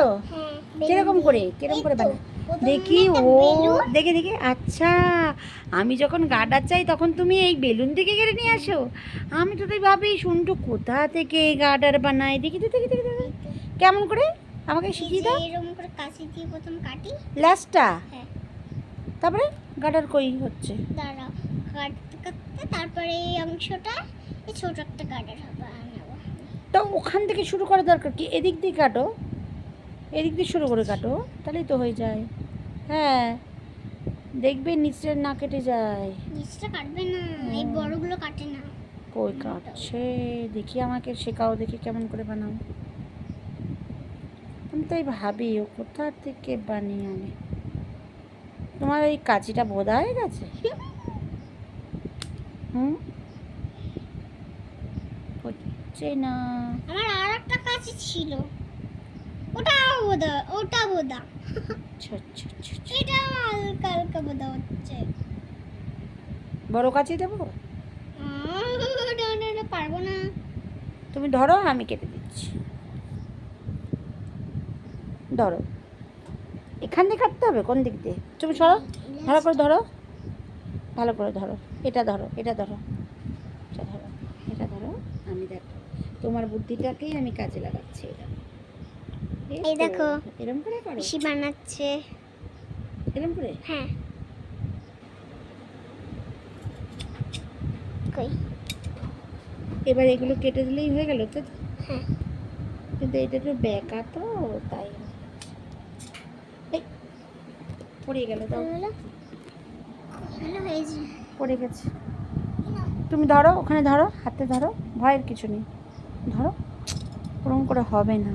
বানাচ্ছো? কিরকম করে বানা দেখি? ও দেখে দেখে, আচ্ছা। আমি যখন গার্ডার চাই তখন তুমি এই বেলুন থেকে কেড়ে নিয়ে আসো? আমি তো তাই ভাবি শুনটু কোথা থেকে এই গার্ডার বানায়। দেখি তো দেখি দেখি দেখি কেমন করে আমাকে শিখিয়ে দাও। এরকম করে কাঁচি দিয়ে প্রথম কাটি লাস্টটা, হ্যাঁ, তারপরে গার্ডার কই হচ্ছে? দাঁড়া কাটতে কাটতে তারপরে এই অংশটা এই ছোট একটা গার্ডার হবে আনাবো। তো ওখান থেকে শুরু করার দরকার কি? এদিক দিয়ে কাটো, এদিক দিয়ে শুরু করে কাটো, তাহলেই তো হয়ে যায়। হ্যাঁ, দেখবে নিচটা না কেটে যায়। নিচটা কাটবে না, এই বড়গুলো কাটে না। কই কাটছে? দেখি আমাকে শেখাও, দেখি কেমন করে বানাও। আমি তাই ভাবি ও কোথা থেকে বানিয়ে আনে। তোমার এই কাঁচিটা বোধা হয়ে গেছে। হুম, হচ্ছে না। আমার আর একটা কাঁচি ছিল, ওটা বোদা আচ্ছা আচ্ছা আচ্ছা আচ্ছা। এটা হালকা হালকা বোদা হচ্ছে। বড় কাঁচি দেবো? না, পারবো না। তুমি ধরো, আমি কেটে দিচ্ছি। ধরো, এখান দিয়ে কাটতে হবে? কোন দিক দিয়ে? তুমি সরো, ভালো করে ধরো, ভালো করে ধরো। এটা ধরো, এটা ধরো, এটা ধরো, এটা ধরো। আমি দেখো তোমার বুদ্ধিটাকেই আমি কাজে লাগাচ্ছি। এই দেখো এরকম করে করো, পিসি বানাচ্ছে। এরকম করে। হ্যাঁ, কই এবার এগুলো কেটে দিলেই হয়ে গেল তো। হ্যাঁ, কিন্তু এটা তো বেঁকা তো, তাই এই পড়ে গেল। দাও, ভালো হয়েছে। পড়ে গেছে। তুমি ধরো, ওখানে ধরো, হাতে ধরো, ভয়ের কিছু নেই। ধরো, ওরকম করে হবে না।